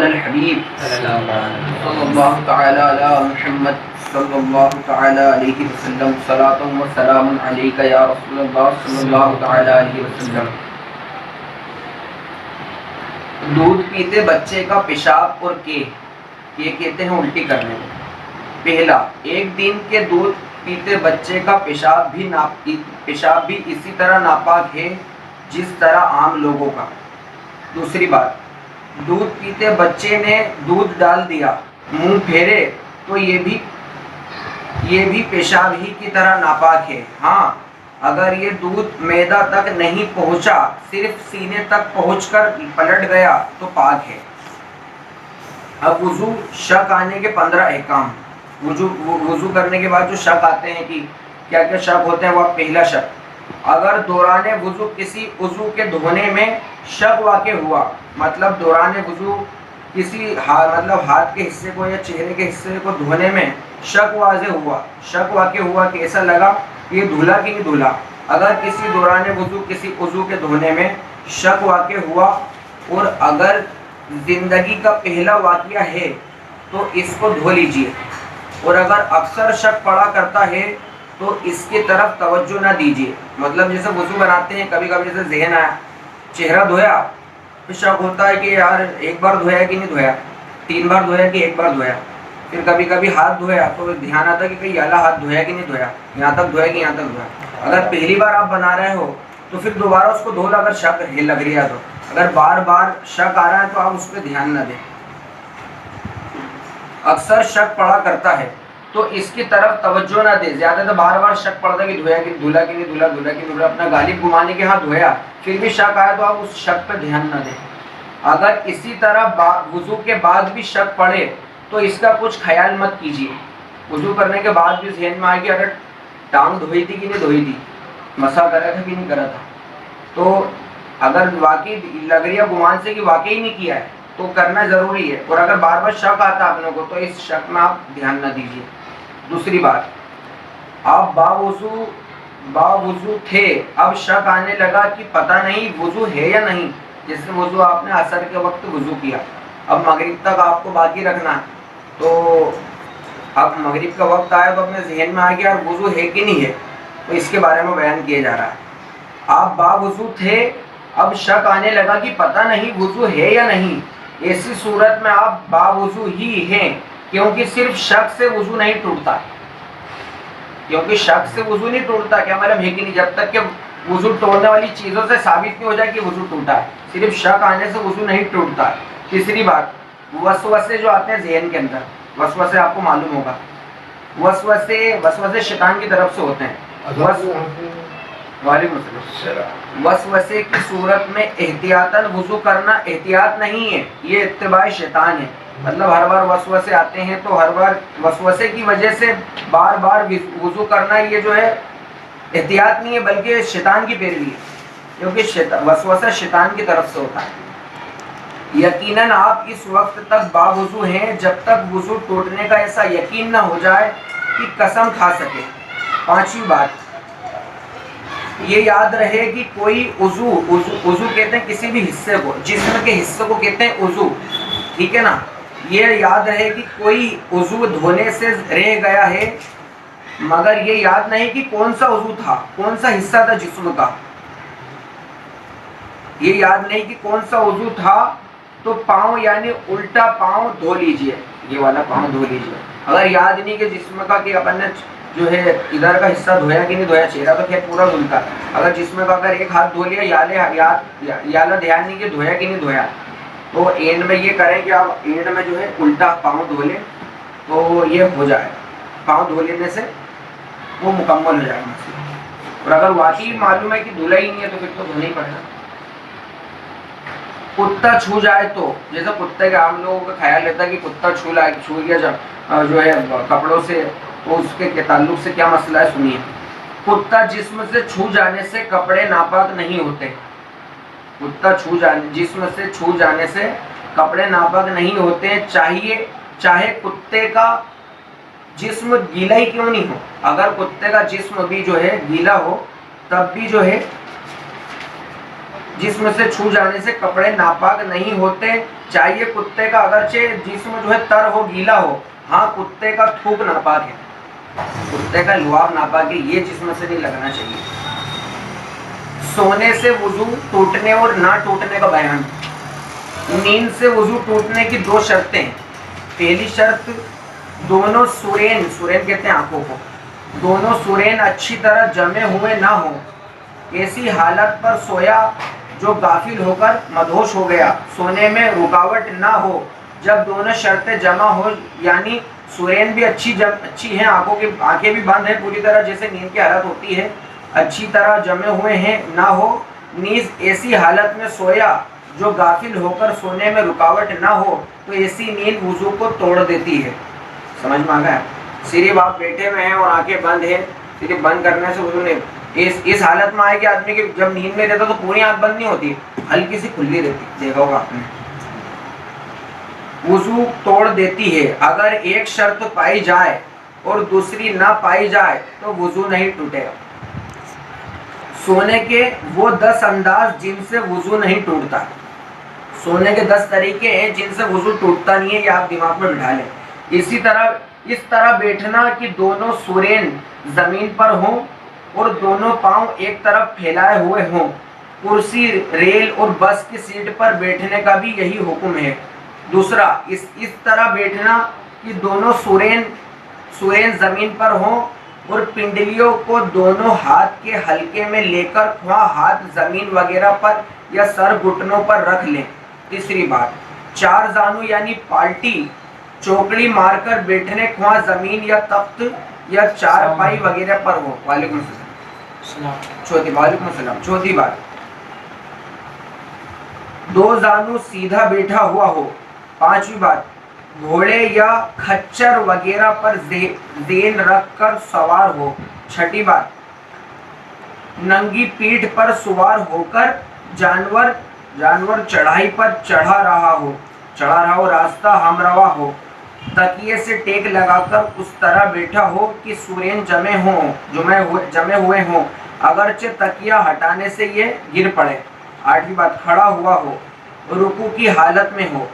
الحبیب صلی اللہ تعالی علی محمد صلی اللہ تعالی علیہ وسلم صلاۃ و سلام علیک یا رسول اللہ صلی اللہ تعالی علیہ وسلم۔ دودھ پیتے بچے کا پیشاب اور یہ کہتے ہیں الٹی کرنے کو۔ پہلا، ایک دن کے دودھ پیتے بچے کا پیشاب بھی اسی طرح ناپاک ہے جس طرح عام لوگوں کا۔ دوسری بات، دودھ پیتے بچے نے دودھ ڈال دیا، منہ پھیرے تو یہ بھی پیشاب ہی کی طرح ناپاک ہے۔ ہاں، اگر یہ دودھ معدہ تک نہیں پہنچا، صرف سینے تک پہنچ کر پلٹ گیا تو پاک ہے۔ اب وضو شک آنے کے 15 احکام۔ وضو کرنے کے بعد جو شک آتے ہیں کہ کیا کیا شک ہوتے ہیں، وہ پہلا شک، اگر دوران وضو کسی عضو کے دھونے میں شک واقع ہوا، مطلب دوران وضو کسی ہاتھ کے حصے کو یا چہرے کے حصے کو دھونے میں شک واقع ہوا کہ ایسا لگا کہ یہ دھلا کہ نہیں دھلا۔ اگر کسی دوران وضو کسی عضو کے دھونے میں شک واقع ہوا اور اگر زندگی کا پہلا واقعہ ہے تو اس کو دھو لیجئے، اور اگر اکثر شک پڑا کرتا ہے تو اس کی طرف توجہ نہ دیجیے۔ مطلب جیسے وضو بناتے ہیں، کبھی کبھی جیسے ذہن آیا، چہرہ دھویا، پھر شک ہوتا ہے کہ یار ایک بار دھویا کہ نہیں دھویا، 3 بار دھویا کہ ایک بار دھویا۔ پھر کبھی کبھی ہاتھ دھویا تو دھیان آتا ہے کہ کہیں یہ ہاتھ دھویا کہ نہیں دھویا، یہاں تک دھویا کہ یہاں تک دھویا۔ اگر پہلی بار آپ بنا رہے ہو تو پھر دوبارہ اس کو دھو لو اگر شک لگ رہی ہے تو۔ اگر بار بار شک آ رہا ہے تو آپ اس پہ دھیان نہ دیں۔ اکثر شک پڑا کرتا ہے تو اس کی طرف توجہ نہ دے۔ زیادہ تو بار بار شک پڑتا ہے کہ دھویا کہ دھلا کہ نہیں دھلا، دھلا کہ دھلا، اپنا غالب گمانے کے ہاتھ دھویا، پھر بھی شک آیا تو آپ اس شک پہ دھیان نہ دیں۔ اگر اسی طرح وضو کے بعد بھی شک پڑے تو اس کا کچھ خیال مت کیجیے۔ وضو کرنے کے بعد بھی ذہن میں آئے کہ اگر ٹانگ دھوئی تھی کہ نہیں دھوئی تھی، مسا کرا تھا کہ نہیں کرا تھا، تو اگر واقعی لگ رہی ہے گمان سے کہ واقعی نہیں کیا ہے تو کرنا ضروری ہے، اور اگر بار بار شک آتا ہے آپ لوگوں کو تو اس شک میں آپ دھیان نہ دیجیے۔ دوسری بات، آپ باوضو تھے، اب شک آنے لگا کہ پتہ نہیں وضو ہے یا نہیں۔ جیسے وضو آپ نے عصر کے وقت وضو کیا، اب مغرب تک آپ کو باقی رکھنا ہے، تو اب مغرب کا وقت آیا تو اپنے ذہن میں آ گیا اور وضو ہے کہ نہیں ہے، تو اس کے بارے میں بیان کیا جا رہا ہے۔ آپ باوضو تھے، اب شک آنے لگا کہ پتہ نہیں وضو ہے یا نہیں، ایسی صورت میں آپ باوضو ہی ہیں، کیونکہ صرف شک سے وضو نہیں ٹوٹتا۔ کیونکہ شک سے وضو نہیں ٹوٹتا، کیا مطلب ہے کہ نہیں، جب تک کہ وضو توڑنے والی چیزوں سے ثابت نہیں ہو جائے کہ وضو ٹوٹا ہے، صرف شک آنے سے وضو نہیں ٹوٹتا۔ تیسری بات، وسوسے جو آتے ہیں ذہن کے اندر، وسوسے آپ کو معلوم ہوگا، وسوسے شیطان کی طرف سے ہوتے ہیں۔ وعلیکم السلام۔ وسوسے کی صورت میں احتیاطاً وضو کرنا احتیاط نہیں ہے، یہ اتباع شیطان ہے۔ مطلب ہر بار وسوسے آتے ہیں تو ہر بار وسوسے کی وجہ سے بار بار وضو کرنا، یہ جو ہے احتیاط نہیں ہے بلکہ شیطان کی پیروی ہے، کیونکہ وسوسہ شیطان کی طرف سے ہوتا ہے۔ یقیناً آپ اس وقت تک باوضو ہیں جب تک وضو ٹوٹنے کا ایسا یقین نہ ہو جائے کہ قسم کھا سکے۔ پانچویں بات، یہ یاد رہے کہ کوئی عضو کہتے ہیں کسی بھی حصے کو، جسم کے حصے کو کہتے ہیں عضو، ٹھیک ہے نا۔ یہ یاد رہے کہ کوئی عضو دھونے سے رہ گیا ہے، مگر یہ یاد نہیں کہ کون سا عضو تھا، کون سا حصہ تھا جسم کا، یہ یاد نہیں کہ کون سا عضو تھا، تو پاؤں یعنی الٹا پاؤں دھو لیجئے، یہ والا پاؤں دھو لیجئے۔ اگر یاد نہیں کہ جسم کا کہ اپن نے جو ہے ادھر کا حصہ دھویا کہ نہیں دھویا، چہرہ تو خیر پورا دھلتا، اگر جسم کا اگر ایک ہاتھ دھو لیا، یاد دھیان نہیں کہ دھویا کہ نہیں دھویا، تو اینڈ میں یہ کریں کہ آپ اینڈ میں جو ہے الٹا پاؤں دھو لیں تو یہ ہو جائے، پاؤں دھو لینے سے وہ مکمل ہو جائے گا۔ اور اگر واقعی معلوم ہے کہ دھلا ہی نہیں ہے تو پھر تو دھونا ہی پڑے گا۔ کتا چھو جائے تو، جیسے کتے کا عام لوگوں کا خیال رہتا ہے کہ کتا چھو گیا جب جو ہے کپڑوں سے، تو اس کے تعلق سے کیا مسئلہ ہے سنیے۔ کتا جسم سے چھو جانے سے کپڑے ناپاک نہیں ہوتے، کتا جسم سے چھو جانے سے کپڑے ناپاک نہیں ہوتے ہیں، چاہے کتے کا جسم گیلا ہی کیوں نہیں ہو۔ اگر کتے کا جسم بھی جو ہے گیلا ہو تب بھی جو ہے جسم سے چھو جانے سے کپڑے ناپاک نہیں ہوتے. چاہیے کتے کا اگرچہ جسم جو ہے تر ہو, گیلا ہو, ہاں کتے کا تھوک ناپاک ہے, کتے کا لعاب ناپاک ہے, یہ جسم سے نہیں لگنا چاہیے. سونے سے وضو ٹوٹنے اور نہ ٹوٹنے کا بیان. نیند سے وضو ٹوٹنے کی دو شرطیں. پہلی شرط دونوں سورین, سورین کہتے ہیں آنکھوں کو, دونوں سورین اچھی طرح جمے ہوئے نہ ہوں. ایسی حالت پر سویا جو غافل ہو کر مدہوش ہو گیا, سونے میں رکاوٹ نہ ہو جب دونوں شرطیں جمع ہو, یعنی سورین بھی اچھی ہیں, آنکھیں بھی بند ہیں پوری طرح جیسے نیند کی حالت ہوتی ہے, اچھی طرح جمے ہوئے ہیں نہ ہو. نیز ایسی حالت میں سویا جو غافل ہو کر سونے میں رکاوٹ نہ ہو تو ایسی نیند وضو کو توڑ دیتی ہے. سمجھ میں آ گیا؟ صرف آپ بیٹھے ہوئے ہیں اور آنکھیں بند ہیں, صرف بند کرنے سے وضو نہیں. اس حالت میں آئے کہ آدمی کی جب نیند میں رہتا تو پوری آنکھ بند نہیں ہوتی, ہلکی سی کھلی رہتی, دیکھا ہوگا آپ نے. وضو توڑ دیتی ہے. اگر ایک شرط پائی جائے اور دوسری نہ پائی جائے تو وضو نہیں ٹوٹے گا. سونے کے وہ 10 انداز جن سے وضو نہیں ٹوٹتا. سونے کے 10 طریقے ہیں جن سے وضو ٹوٹتا نہیں ہے, یہ آپ دماغ میں بٹھا لیں. اس طرح بیٹھنا کہ دونوں سورین زمین پر ہوں اور دونوں پاؤں ایک طرف پھیلائے ہوئے ہوں. کرسی, ریل اور بس کی سیٹ پر بیٹھنے کا بھی یہی حکم ہے. دوسرا, اس طرح بیٹھنا کہ دونوں سورین زمین پر ہوں اور پنڈلیوں کو دونوں ہاتھ کے حلقے میں لے کر خواہ ہاتھ زمین وغیرہ پر یا سر گھٹنوں پر رکھ لیں. تیسری بات, 4 زانو یعنی پالٹی چوکڑی مار کر بیٹھنے, خواہ زمین یا تخت یا چارپائی وغیرہ پر ہو. وعلیکم السلام. وعلیکم السلام. چوتھی بات, 2 زانو سیدھا بیٹھا ہوا ہو. پانچویں بات, گھوڑے یا کھچر وغیرہ پر زین رکھ کر سوار ہو. چھٹی بات, ننگی پیٹھ پر سوار ہو کر جانور چڑھائی پر چڑھا رہا ہو, راستہ ہمراہ ہو. تکیے سے ٹیک لگا کر اس طرح بیٹھا ہو کہ سورین جمے ہوئے ہوں, اگرچہ تکیہ ہٹانے سے یہ گر پڑے. آٹھویں بات, کھڑا ہوا ہو, رکوع کی حالت میں ہو.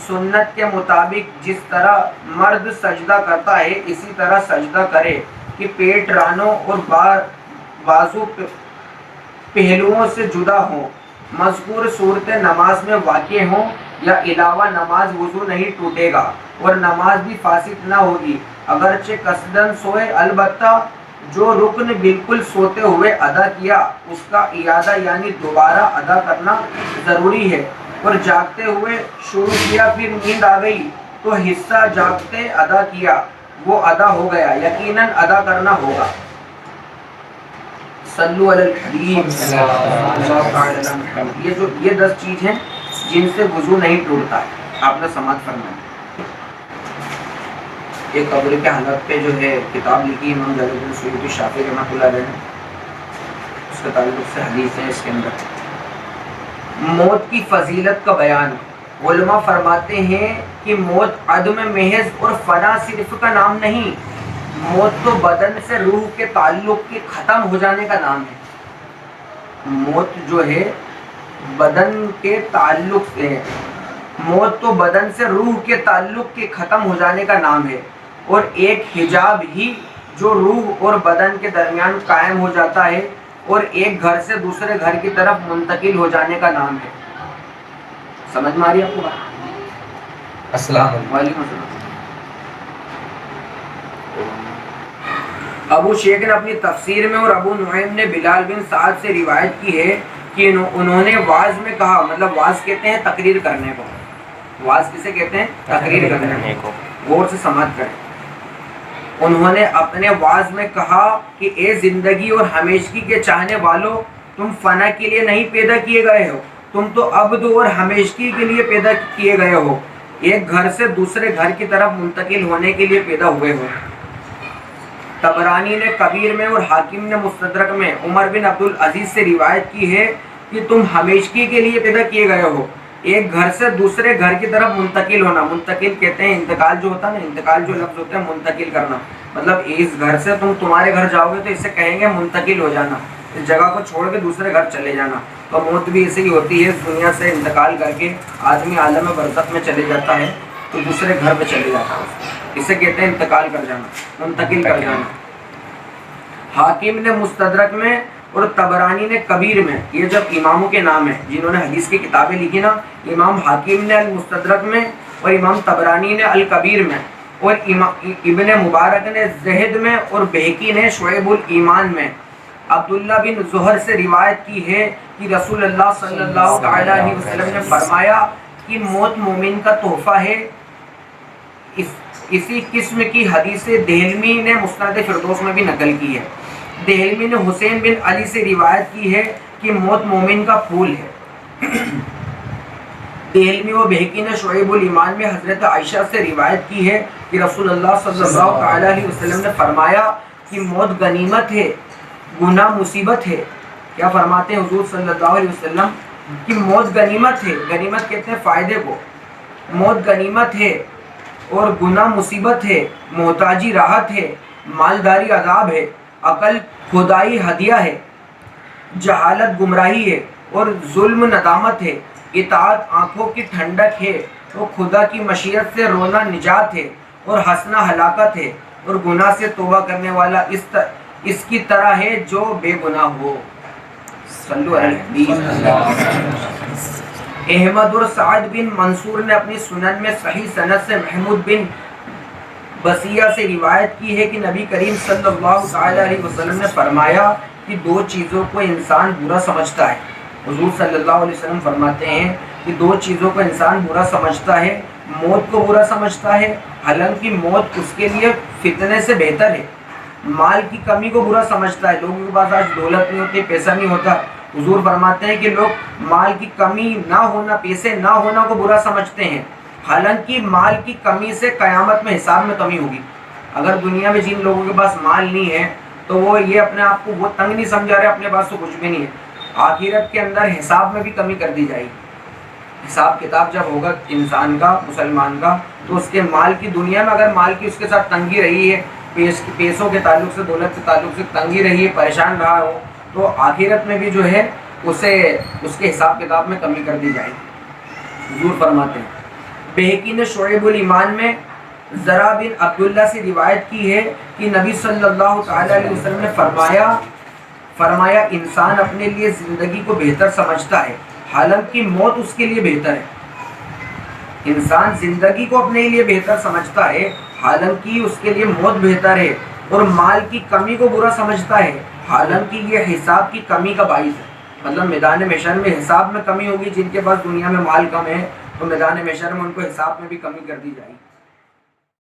سنت کے مطابق جس طرح مرد سجدہ کرتا ہے اسی طرح سجدہ کرے کہ پیٹ رانوں اور بازو پہلوؤں سے جدا ہوں. مذکور صورت نماز میں واقع ہوں یا علاوہ نماز وضو نہیں ٹوٹے گا اور نماز بھی فاسد نہ ہوگی اگرچہ قصدن سوئے. البتہ جو رکن بالکل سوتے ہوئے ادا کیا اس کا اعادہ یعنی دوبارہ ادا کرنا ضروری ہے, اور جاگتے ہوئے شروع کیا پھر نیند آ گئی تو حصہ جاگتے ادا کیا وہ ادا ہو گیا, یقیناً ادا کرنا ہوگا. صلو علی الحبیب. یہ 10 چیز ہیں جن سے وضو نہیں ٹوٹتا ہے. آپ نے سماعت فرمایا. ایک قبر کے حالت پہ جو ہے کتاب لکھی امام جلال الدین سیوطی شافعی رحمۃ اللہ علیہ نے, اس کے تعلق سے حدیث ہے اس کے اندر. موت کی فضیلت کا بیان. علماء فرماتے ہیں کہ موت عدم محض اور فنا صرف کا نام نہیں, موت تو بدن سے روح کے تعلق کے ختم ہو جانے کا نام ہے. موت جو ہے بدن کے تعلق سے, موت تو بدن سے روح کے تعلق کے ختم ہو جانے کا نام ہے, اور ایک حجاب ہی جو روح اور بدن کے درمیان قائم ہو جاتا ہے اور ایک گھر سے دوسرے گھر کی طرف منتقل ہو جانے کا نام ہے. سمجھ میں آ رہی ہے آپ کو بات؟ السلام علیکم. وعلیکم السلام. ابو شیخ نے اپنی تفسیر میں اور ابو نعیم نے بلال بن سعد سے روایت کی ہے کہ انہوں نے واعظ میں کہا, مطلب واعظ کہتے ہیں تقریر کرنے کو, واعظ کسے کہتے ہیں؟ تقریر کرنے کو. غور سے سماعت کریں. انہوں نے اپنے واعظ میں کہا کہ اے زندگی اور ہمیشگی کے چاہنے والوں, تم فنا کے لیے نہیں پیدا کیے گئے ہو, تم تو عبد اور ہمیشگی کے لیے پیدا کیے گئے ہو, ایک گھر سے دوسرے گھر کی طرف منتقل ہونے کے لیے پیدا ہوئے ہو. طبرانی نے کبیر میں اور حاکم نے مستدرک میں عمر بن عبد العزیز سے روایت کی ہے کہ تم ہمیشگی کے لیے پیدا کیے گئے ہو, ایک گھر سے دوسرے گھر کی طرف منتقل ہونا. منتقل کہتے ہیں انتقال جو ہوتا ہے نا, انتقال جو لفظ ہوتا ہے منتقل کرنا, مطلب اس گھر سے تمہارے گھر جاؤ گے تو اسے کہیں گے منتقل ہو جانا, اس جگہ کو چھوڑ کے دوسرے گھر چلے جانا. تو موت بھی ایسے ہی ہوتی ہے، دنیا سے انتقال کر کے آدمی عالم برزخ میں چلے جاتا ہے تو دوسرے گھر میں چلے جاتا ہے، اسے کہتے ہیں انتقال کر جانا، منتقل کر جانا۔ حاکم نے مستدرک میں اور طبرانی نے کبیر میں، یہ جب اماموں کے نام ہیں جنہوں نے حدیث کی کتابیں لکھی نا، امام حاکم نے المستدرک میں اور امام طبرانی نے الکبیر میں اور ابن مبارک نے زہد میں اور بہقی نے شعیب الایمان میں عبداللہ بن زہر سے روایت کی ہے کہ رسول اللہ صلی اللہ تعالی علیہ وسلم نے فرمایا کہ موت مومن کا تحفہ ہے۔ اسی قسم کی حدیث دہلمی نے مسند فردوس میں بھی نقل کی ہے۔ دہلمی نے حسین بن علی سے روایت کی ہے کہ موت مومن کا پھول ہے۔ دہلمی و بہقی نے شعیب الایمان میں حضرت عائشہ سے روایت کی ہے کہ رسول اللہ صلی اللہ تعالی علیہ وسلم نے فرمایا کہ موت غنیمت ہے، گناہ مصیبت ہے۔ کیا فرماتے ہیں حضور صلی اللہ علیہ وسلم کہ موت غنیمت ہے، غنیمت کہتے ہیں فائدے کو، موت غنیمت ہے اور گناہ مصیبت ہے، محتاجی راحت ہے، مالداری عذاب ہے، عقل خدائی ہدیہ ہے، جہالت گمراہی ہے اور ظلم ندامت ہے، اطاعت آنکھوں کی ٹھنڈک ہے اور خدا کی مشیت سے رونا نجات ہے اور ہنسنا ہلاکت ہے، اور گناہ سے توبہ کرنے والا اس کی طرح ہے جو بے گناہ ہو۔ صلو علی الحبیب۔ احمد اور سعد بن منصور نے اپنی سنن میں صحیح سند سے محمود بن بصیہ سے روایت کی ہے کہ نبی کریم صلی اللہ تعالی علیہ وسلم نے فرمایا کہ دو چیزوں کو انسان برا سمجھتا ہے۔ حضور صلی اللہ علیہ وسلم فرماتے ہیں کہ دو چیزوں کو انسان برا سمجھتا ہے، موت کو برا سمجھتا ہے حالانکہ موت اس کے لیے فتنے سے بہتر ہے، مال کی کمی کو برا سمجھتا ہے، لوگوں کے پاس آج دولت نہیں ہوتی، پیسہ نہیں ہوتا، حضور فرماتے ہیں کہ لوگ مال کی کمی نہ ہونا، پیسے نہ ہونا کو برا سمجھتے ہیں، حالانکہ مال کی کمی سے قیامت میں حساب میں کمی ہوگی۔ اگر دنیا میں جن لوگوں کے پاس مال نہیں ہے تو وہ یہ اپنے آپ کو وہ تنگ نہیں سمجھا رہے، اپنے پاس تو کچھ بھی نہیں ہے، آخرت کے اندر حساب میں بھی کمی کر دی جائے گی۔ حساب کتاب جب ہوگا انسان کا، مسلمان کا، تو اس کے مال کی دنیا میں اگر مال کی اس کے ساتھ تنگی رہی ہے، پیسوں کے تعلق سے، دولت کے تعلق سے تنگی رہی ہے، پریشان رہا ہو، تو آخرت میں بھی جو ہے اسے اس کے حساب کتاب میں کمی کر دی جائے گی۔ حضور فرماتے ہیں۔ بہقی نے شعیب الایمان میں زرع بن عبداللہ سے روایت کی ہے کہ نبی صلی اللہ تعالی علیہ وسلم نے فرمایا انسان اپنے لیے زندگی کو بہتر سمجھتا ہے حالانکہ موت اس کے لیے بہتر ہے۔ انسان زندگی کو اپنے لیے بہتر سمجھتا ہے حالانکہ اس کے لیے موت بہتر ہے، اور مال کی کمی کو برا سمجھتا ہے حالانکہ یہ حساب کی کمی کا باعث ہے۔ مطلب میدان محشر میں حساب میں کمی ہوگی، جن کے پاس دنیا میں مال کم ہے تو میدان محشر میں ان کو حساب میں بھی کمی کر دی جائے گی۔